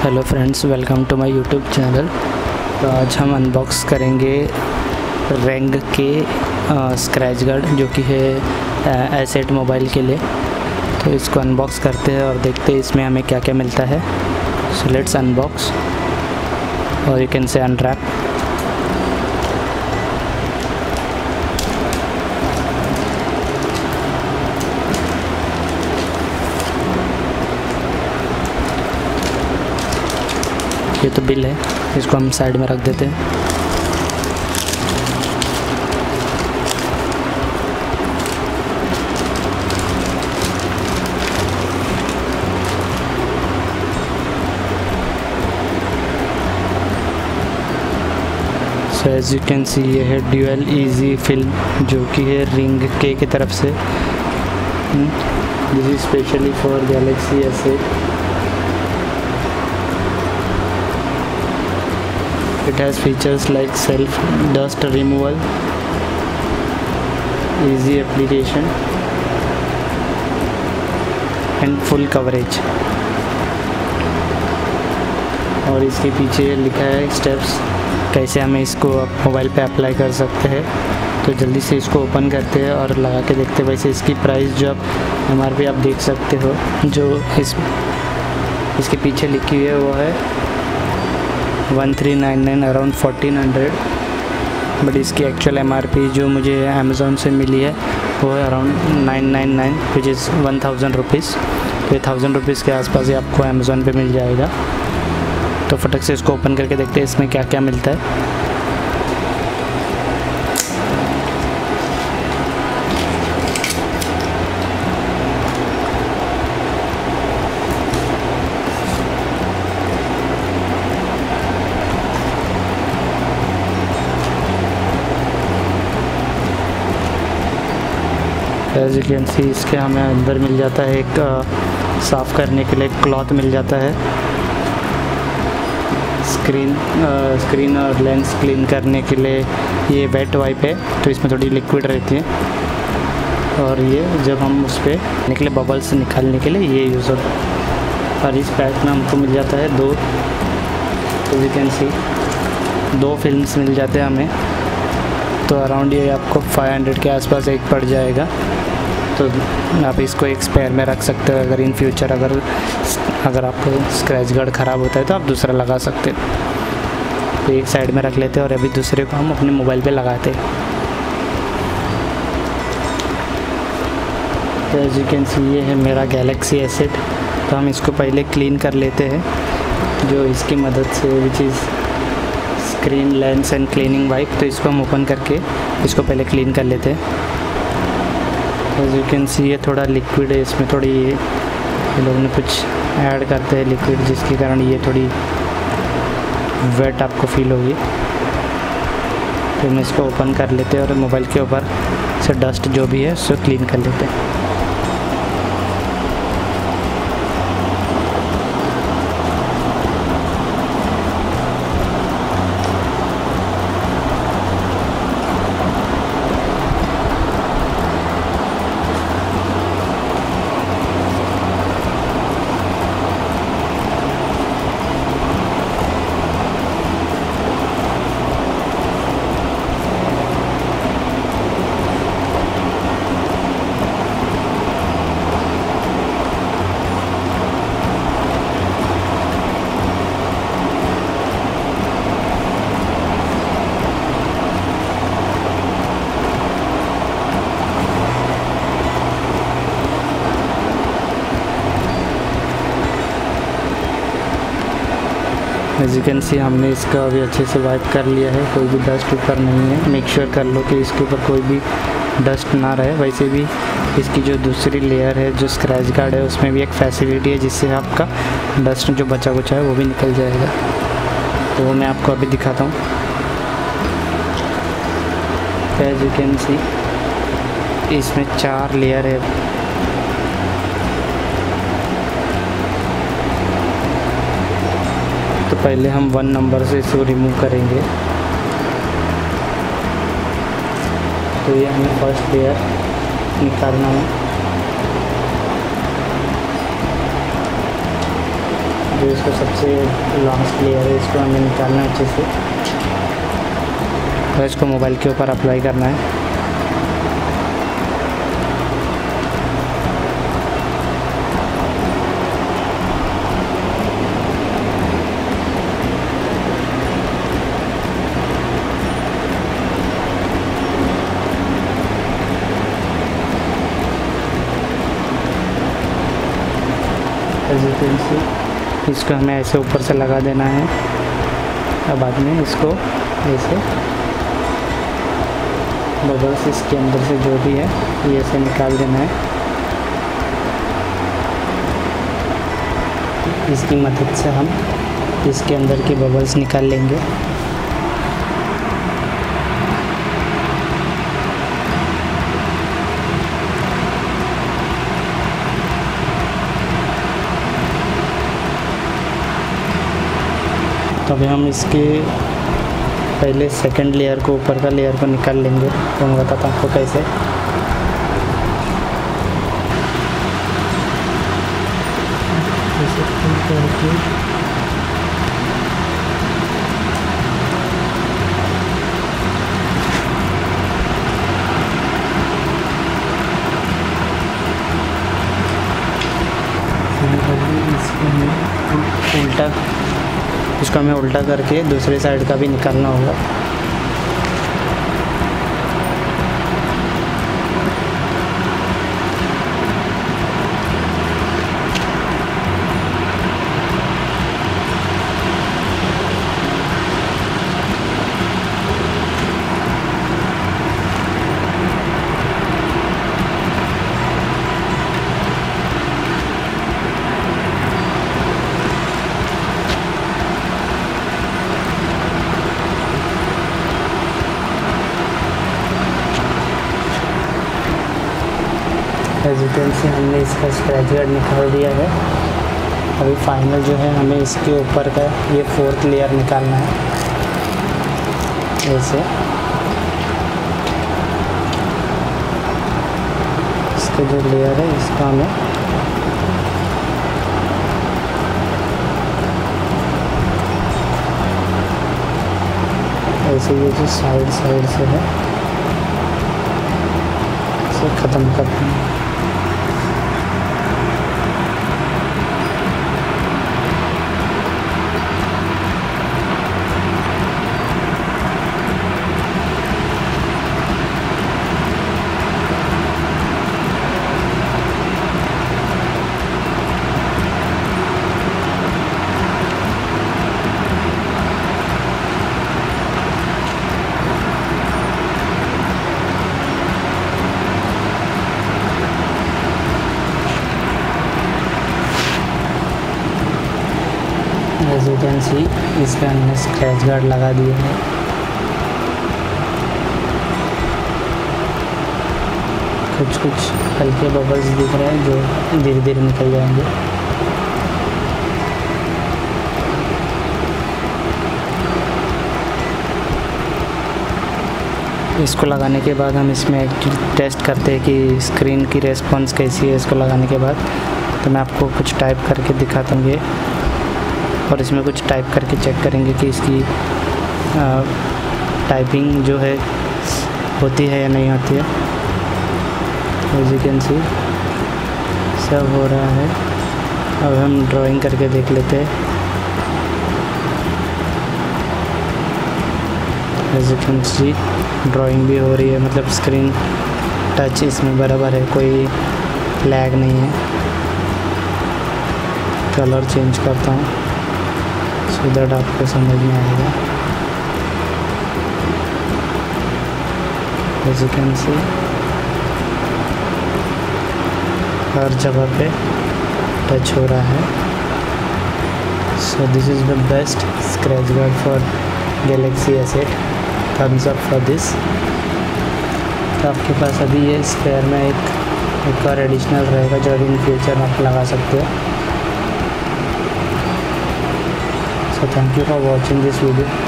Hello friends, welcome to my YouTube channel. तो आज हम अनबॉक्स करेंगे रिंग के स्क्रैच गार्ड, जो कि है एसेट मोबाइल के लिए। तो इसको अनबॉक्स करते हैं और देखते हैं इसमें हमें क्या क्या मिलता है। सो लेट्स अनबॉक्स और यू कैन से अनरैप। ये तो बिल है, इसको हम साइड में रख देते हैं। So as you can see, ये है ड्यूअल इजी फिल्म, जो कि है रिंगके की तरफ से। This is specially for Galaxy S8। It has features like self dust removal, easy application and full coverage। और इसके पीछे लिखा है स्टेप्स, कैसे हमें इसको मोबाइल पे अप्लाई कर सकते हैं। तो जल्दी से इसको ओपन करते हैं और लगा के देखते हैं। वैसे इसकी प्राइस जो आप MRP आप देख सकते हो, जो इसके पीछे लिखी हुई है वो है 1399, अराउंड 1400। बट इसकी एक्चुअल MRP जो मुझे अमेज़ोन से मिली है वो है अराउंड 999, विच इज़ 1000 रुपीज़। तो ये 1000 रुपीज़ के आसपास ही आपको अमेज़ोन पे मिल जाएगा। तो फटक से इसको ओपन करके देखते हैं इसमें क्या क्या मिलता है। एज यू कैन सी, इसके हमें अंदर मिल जाता है एक साफ़ करने के लिए क्लॉथ मिल जाता है। स्क्रीन और लेंस क्लीन करने के लिए ये वेट वाइप है, तो इसमें थोड़ी लिक्विड रहती है। और ये जब हम उस पर निकले बबल्स निकालने के लिए ये यूज़ होता है। और इस पैक में हमको मिल जाता है दो, as you can see, 2 films मिल जाते हैं हमें। तो अराउंड ये आपको 500 के आसपास एक पड़ जाएगा। तो आप इसको एक स्पेयर में रख सकते हो। अगर इन फ्यूचर अगर आपको स्क्रैच गार्ड ख़राब होता है तो आप दूसरा लगा सकते हो। तो एक साइड में रख लेते हैं और अभी दूसरे को हम अपने मोबाइल पे लगाते हैं। तो एज यू कैन सी, ये है मेरा गैलेक्सी S8। तो हम इसको पहले क्लीन कर लेते हैं, जो इसकी मदद से, which is screen lens and cleaning wipe. तो इसको हम ओपन करके इसको पहले क्लीन कर लेते हैं। एज यू कैन सी, ये थोड़ा लिक्विड है, इसमें थोड़ी ये लोगों ने कुछ ऐड करते हैं लिक्विड, जिसके कारण ये थोड़ी वेट आपको फील होगी। तो हम इसको ओपन कर लेते हैं और मोबाइल के ऊपर से डस्ट जो भी है उसको क्लीन कर लेते हैं। एज यू कैन सी, हमने इसका अभी अच्छे से वाइप कर लिया है, कोई भी डस्ट ऊपर नहीं है। मेक श्योर कर लो कि इसके ऊपर कोई भी डस्ट ना रहे। वैसे भी इसकी जो दूसरी लेयर है, जो स्क्रैच गार्ड है, उसमें भी एक फैसिलिटी है जिससे आपका डस्ट जो बचा कुचा है वो भी निकल जाएगा। तो वो मैं आपको अभी दिखाता हूँ। एज यू कैन सी, इसमें 4 लेयर है। तो पहले हम 1 नंबर से इसको रिमूव करेंगे। तो ये हमें फर्स्ट लेयर निकालना है। जो इसका सबसे लास्ट लेयर है इसको हमें निकालना है अच्छे से, और इसको मोबाइल के ऊपर अप्लाई करना है। इसको हमें ऐसे ऊपर से लगा देना है, और बाद में इसको ऐसे बबल्स इसके अंदर से जो भी है ये ऐसे निकाल देना है। इसकी मदद से हम इसके अंदर के बबल्स निकाल लेंगे। तो अभी हम इसके पहले सेकंड लेयर को, ऊपर का लेयर को निकाल लेंगे, तो मैं बताता हूँ आपको कैसे। इसको हमें उल्टा करके दूसरी साइड का भी निकालना होगा। एज यू कैन सी हमने इसका स्क्रैच गार्ड निकाल दिया है। अभी फाइनल जो है हमें इसके ऊपर का ये फोर्थ लेयर निकालना है। ऐसे इसका जो लेयर है इसका हमें ऐसे ये जो साइड से है इसे ख़त्म करते हैं। एज यू कैन सी इसका हमने स्क्रैच गार्ड लगा दिया है। कुछ हल्के बबल्स दिख रहे हैं जो धीरे धीरे निकल जाएंगे। इसको लगाने के बाद हम इसमें एक टेस्ट करते हैं कि स्क्रीन की रेस्पॉन्स कैसी है। इसको लगाने के बाद तो मैं आपको कुछ टाइप करके दिखाता हूँ ये, और इसमें कुछ टाइप करके चेक करेंगे कि इसकी टाइपिंग जो है होती है या नहीं होती है। एज यू कैन सी सब हो रहा है। अब हम ड्राइंग करके देख लेते हैं। As you can see drawing भी हो रही है, मतलब स्क्रीन टच इसमें बराबर है, कोई लैग नहीं है। कलर चेंज करता हूँ सो दैट आपको समझ में आएगा। एज यू कैन सी हर जगह पे टच हो रहा है। So this is the best scratch guard for Galaxy S8। Thumbs up for this. तो आपके पास अभी ये स्पेयर में एक और एडिशनल रहेगा जो इन फ्यूचर आप लगा सकते हो। So thank you for watching this video.